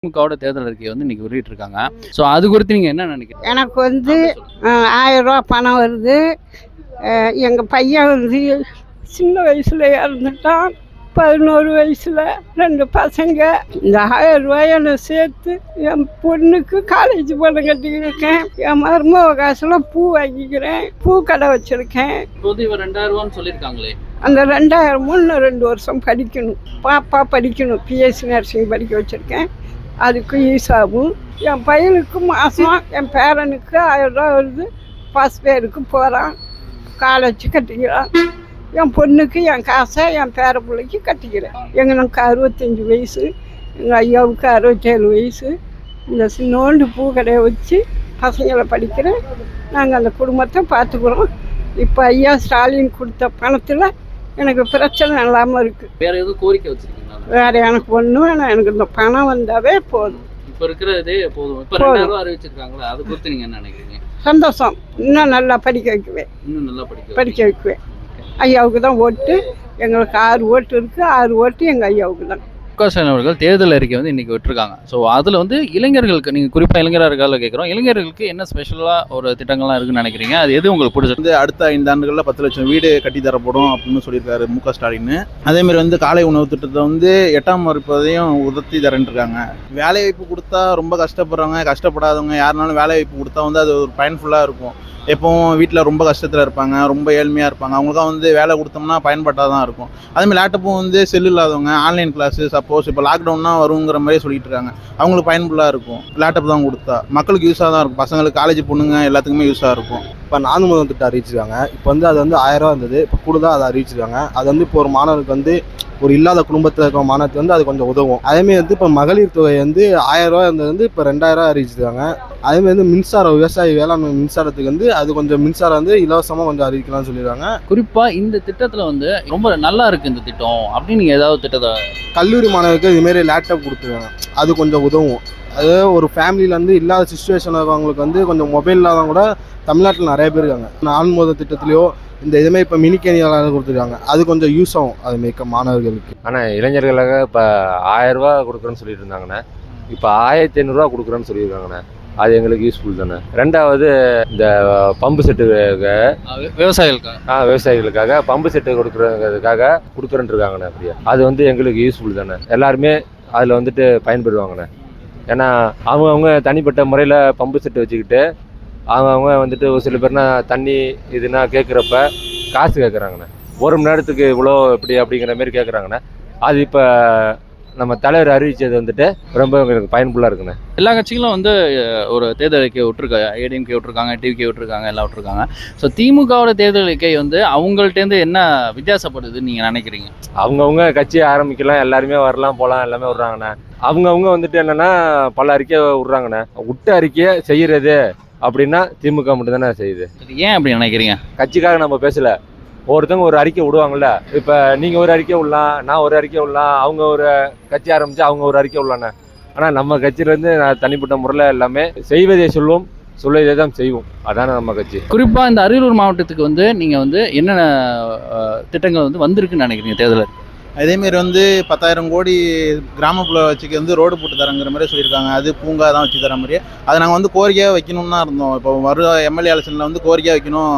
திமுகவோட தேர்தல் அறிக்கையை வந்து இன்னைக்கு வெளியிட்டிருக்காங்க. ஸோ அது குறித்து நீங்கள் என்ன நினைக்கிறீங்க? எனக்கு வந்து 1000 ரூபா பணம் வருது. எங்கள் பையன் வந்து சின்ன வயசில் இறந்துட்டான். 11 வயசில் 2 பசங்க. இந்த 1000 ரூபாயை நான் சேர்த்து என் பொண்ணுக்கு காலேஜ் பணம் கட்டிக்கிருக்கேன். என் மருமக காசில் பூ வாங்கிக்கிறேன். பூ கடை வச்சுருக்கேன். இப்போது இவர் 2000 ரூபான்னு சொல்லியிருக்காங்களே, அந்த 2000 இன்னும் 2 வருஷம் படிக்கணும். பாப்பா படிக்கணும். பிஎஸ்சி நர்சிங் படிக்க வச்சுருக்கேன். அதுக்கு ஈஸாகும். என் பையனுக்கு மாதம் என் பேரனுக்கு 1000 ரூபா வருது. ஃபஸ்ட் பேருக்கு போகிறான், காலேஜ் கட்டிக்கிறான். என் பொண்ணுக்கு என் காசை என் பேர பிள்ளைக்கு கட்டிக்கிறேன். எங்களுக்கு 65 வயசு, எங்கள் ஐயாவுக்கு 67 வயசு. இந்த சின்னோண்டு பூ கடையை வச்சு பசங்களை படிக்கிறேன். நாங்கள் அந்த குடும்பத்தை பார்த்துக்குறோம். இப்போ ஐயா ஸ்டாலின் கொடுத்த பணத்தில் எனக்கு பிரச்சனை இல்லாமல் இருக்குது. வேற எதுவும் கோரிக்கை வச்சிருக்கீங்களா? வேறு எனக்கு ஒன்றும் வேணாம். எனக்கு இந்த பணம் வந்தாவே போதும். இப்போ இருக்கிற இதே போதும். இப்போ 2000 ரூபா அறிவிச்சிருக்காங்களா, அது குறித்து நீங்கள் என்ன நினைக்கிறீங்க? சந்தோஷம். இன்னும் நல்லா படிக்க வைக்குவேன். இன்னும் நல்லா படிக்க வைக்குவேன். ஐயாவுக்கு தான் ஓட்டு. எங்களுக்கு 6 ஓட்டு இருக்குது. 6 ஓட்டு எங்கள் ஐயாவுக்கு தான். ஸ்டாலின் அவர்கள் தேர்தல் அறிக்கை வந்து இன்னைக்கு விட்டுருக்காங்க. ஸோ அதில் வந்து இளைஞர்களுக்கு, நீங்கள் குறிப்பாக இளைஞராக இருக்கால கேட்குறோம், இளைஞர்களுக்கு என்ன ஸ்பெஷலாக ஒரு திட்டங்கள்லாம் இருக்குன்னு நினைக்கிறீங்க? அது எது உங்களுக்கு பிடிச்சிருக்கு? அடுத்த 5 ஆண்டுகளில் 10 லட்சம் வீடு கட்டித்தரப்படும் அப்படின்னு சொல்லியிருக்காரு மு.க. ஸ்டாலின். அதேமாதிரி வந்து காலை உணவு திட்டத்தை வந்து 8ஆம் வகுப்பதையும் உதத்தி தரேன்ருக்காங்க. வேலை வாய்ப்பு கொடுத்தா ரொம்ப கஷ்டப்படுறவங்க, கஷ்டப்படாதவங்க யாருனாலும் வேலை வாய்ப்பு கொடுத்தா வந்து அது ஒரு பயன்ஃபுல்லாக இருக்கும். எப்போவும் வீட்டில் ரொம்ப கஷ்டத்தில் இருப்பாங்க, ரொம்ப ஏழ்மையாக இருப்பாங்க, அவங்களுக்காக வந்து வேலை கொடுத்தோம்னா பயன்பட்டால் தான் இருக்கும். அதேமாதிரி லேப்டாப்பும் வந்து செல் இல்லாதவங்க ஆன்லைன் கிளாஸு சப்போஸ் இப்போ லாக்டவுன்னா வருங்கிற மாதிரியே சொல்லிட்டு இருக்காங்க. அவங்களுக்கு பயன்புல்லாக இருக்கும். லேப்டாப் தான் கொடுத்தா மக்களுக்கு யூஸாக தான் இருக்கும். பசங்களுக்கு, காலேஜ் பொண்ணுங்க எல்லாத்துக்குமே யூஸாக இருக்கும். இப்போ 4 முதல் திட்டம் அறிவிச்சிருக்காங்க. இப்போ வந்து அது வந்து 1000 ரூபா இருந்தது. இப்போ கூடுதலாக அதை அறிவிச்சிருக்காங்க. அது வந்து இப்போ ஒரு மாணவருக்கு வந்து ஒரு இல்லாத குடும்பத்தில் இருக்கிற மாணவருக்கு வந்து அது கொஞ்சம் உதவும். அதேமாதிரி வந்து இப்போ மகளிர் தொகை வந்து 1000 ரூபா இருந்தது வந்து இப்போ 2000 ரூபா அறிவிச்சிருக்காங்க. அதேமாதிரி வந்து மின்சாரம், விவசாய வேளாண்மை மின்சாரத்துக்கு வந்து அது கொஞ்சம் மின்சாரம் வந்து இலவசமாக கொஞ்சம் அறிவிக்கலாம்னு சொல்லிடுறாங்க. குறிப்பாக இந்த திட்டத்தில் வந்து ரொம்ப நல்லா இருக்குது இந்த திட்டம் அப்படின்னு நீங்கள் ஏதாவது திட்டத்தை? கல்லூரி மாணவருக்கு இதுமாரி லேப்டாப் கொடுத்துருக்காங்க. அது கொஞ்சம் உதவும். அது ஒரு ஃபேமிலியில் வந்து இல்லாத சுச்சுவேஷன் இருக்கவங்களுக்கு வந்து கொஞ்சம் மொபைல் இல்லாதவங்க கூட தமிழ்நாட்டில் நிறைய பேர் இருக்காங்க. 4 முதல் திட்டத்துலையோ இந்த இதுமாதிரி இப்போ மினிக்கேனியால் கொடுத்துருக்காங்க. அது கொஞ்சம் யூஸ் ஆகும் அது மிக்க மாணவர்களுக்கு. ஆனால் இளைஞர்களுக்காக இப்போ 1000 ரூபா கொடுக்குறேன்னு சொல்லிட்டு இருந்தாங்கண்ணே. இப்போ 1500 ரூபா கொடுக்குறேன்னு சொல்லியிருக்காங்கண்ணே. அது எங்களுக்கு யூஸ்ஃபுல் தானே. 2வது இந்த பம்பு செட்டுக்காக விவசாயிகளுக்காக பம்பு செட்டு கொடுக்குறதுக்காக கொடுக்குறேன்னு இருக்காங்கண்ணே. அப்படியே அது வந்து எங்களுக்கு யூஸ்ஃபுல் தானே. எல்லாருமே அதில் வந்துட்டு பயன்படுவாங்கண்ணே. ஏன்னா அவங்கவுங்க தனிப்பட்ட முறையில் பம்பு செட்டு வச்சுக்கிட்டு அவங்கவுங்க வந்துட்டு ஒரு சில பேர்னா தண்ணி இதுனா கேட்குறப்ப காசு கேட்குறாங்கண்ணே. 1 மணி நேரத்துக்கு இவ்வளோ இப்படி அப்படிங்கிற மாரி கேட்குறாங்கண்ணே. அது இப்போ நம்ம தலைவர் அறிவித்தது வந்துட்டு ரொம்ப எங்களுக்கு பயன்புல்லாக இருக்குண்ணே. எல்லா கட்சிகளும் வந்து ஒரு தேர்தல் அறிக்கை விட்டுருக்காங்க. ஏடிஎம்கே விட்டுருக்காங்க, டிவிகே விட்டுருக்காங்க, எல்லாம் விட்டுருக்காங்க. ஸோ திமுகவோட தேர்தல் அறிக்கை வந்து அவங்கள்ட்டேருந்து என்ன வித்தியாசப்படுதுன்னு நீங்கள் நினைக்கிறீங்க? அவங்கவுங்க கட்சியை ஆரம்பிக்கலாம், எல்லாருமே வரலாம் போகலாம், எல்லாமே விட்றாங்கண்ணே. அவங்கவுங்க வந்துட்டு என்னென்னா பல அறிக்கையை விட்றாங்கண்ணே. விட்ட அறிக்கையை செய்கிறது அப்படின்னா திமுக மட்டும் தானே செய்யுது. ஏன் அப்படி நினைக்கிறீங்க? கட்சிக்காக நம்ம பேசலை. ஒருத்தவங்க ஒரு அறிக்கை விடுவாங்கள்ல. இப்போ நீங்கள் ஒரு அறிக்கை விடலாம், நான் ஒரு அறிக்கை விடலாம், அவங்க ஒரு கட்சி ஆரம்பித்து அவங்க ஒரு அறிக்கை விடலாண்ணே. ஆனால் நம்ம கட்சியிலேருந்து நான் தனிப்பட்ட முறையில் எல்லாமே செய்வதை சொல்லுவோம், சொல்வதை தான் செய்வோம். அதானே நம்ம கட்சி. குறிப்பாக இந்த அரியலூர் மாவட்டத்துக்கு வந்து நீங்கள் வந்து என்னென்ன திட்டங்கள் வந்து வந்திருக்குன்னு நினைக்கிறீங்க தேர்தல்? அதேமாரி வந்து 10,000 கோடி கிராமப்புற வச்சுக்கு வந்து ரோடு போட்டு தரங்கிற மாதிரி சொல்லியிருக்காங்க. அது பூங்கா தான் வச்சு தர மாதிரி. அதை நாங்கள் வந்து கோரிக்கையாக வைக்கணும்னு தான் இருந்தோம். இப்போ வர எம்எல்ஏ எலெக்ஷனில் வந்து கோரிக்கையாக வைக்கணும்,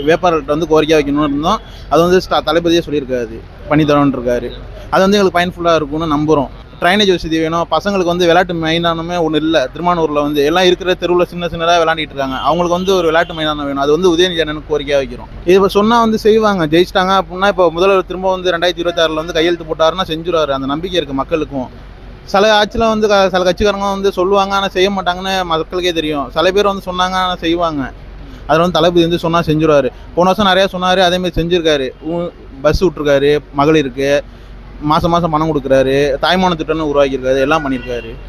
வேட்பாளர்கிட்ட வந்து கோரிக்கையாக வைக்கணும்னு இருந்தோம். அது வந்து தளபதியே சொல்லியிருக்காரு, பண்ணி தரோன்னு இருக்காரு. அது வந்து எங்களுக்கு பயன்ஃபுல்லாக இருக்கும்னு நம்புகிறோம். ட்ரைனேஜ் வசதி வேணும். பசங்களுக்கு வந்து விளையாட்டு மைதானமே ஒன்று இல்லை. திருமானூரில் வந்து எல்லாம் இருக்கிற தெருவில் சின்னதாக விளையாண்டிட்டு இருக்காங்க. அவங்களுக்கு வந்து ஒரு விளையாட்டு மைதானம் வேணும். அது வந்து உதயநிதி அண்ணனுக்கு கோரிக்கையாக வைக்கிறோம். இது இப்போ சொன்னால் வந்து செய்வாங்க. ஜெயிச்சிட்டாங்க அப்படின்னா இப்போ முதல்வர் திரும்ப வந்து 2026 வந்து கையெழுத்து போட்டாருன்னா செஞ்சுருவாரு. அந்த நம்பிக்கை இருக்குது மக்களுக்கும். சில ஆட்சியில் வந்து சில கட்சிக்காரங்க வந்து சொல்லுவாங்க, ஆனால் செய்ய மாட்டாங்கன்னு மக்களுக்கே தெரியும். சில பேர் வந்து சொன்னாங்க, ஆனால் செய்வாங்க. அதில் வந்து தளபதி வந்து சொன்னால் செஞ்சுருவார். போன வருஷம் நிறையா சொன்னார், அதேமாதிரி செஞ்சுருக்காரு. பஸ் விட்ருக்காரு, மகளிருக்கு மாதம் பணம் கொடுக்குறாரு, தாய்மான திட்டம்னு உருவாக்கியிருக்காரு, எல்லாம் பண்ணியிருக்காரு.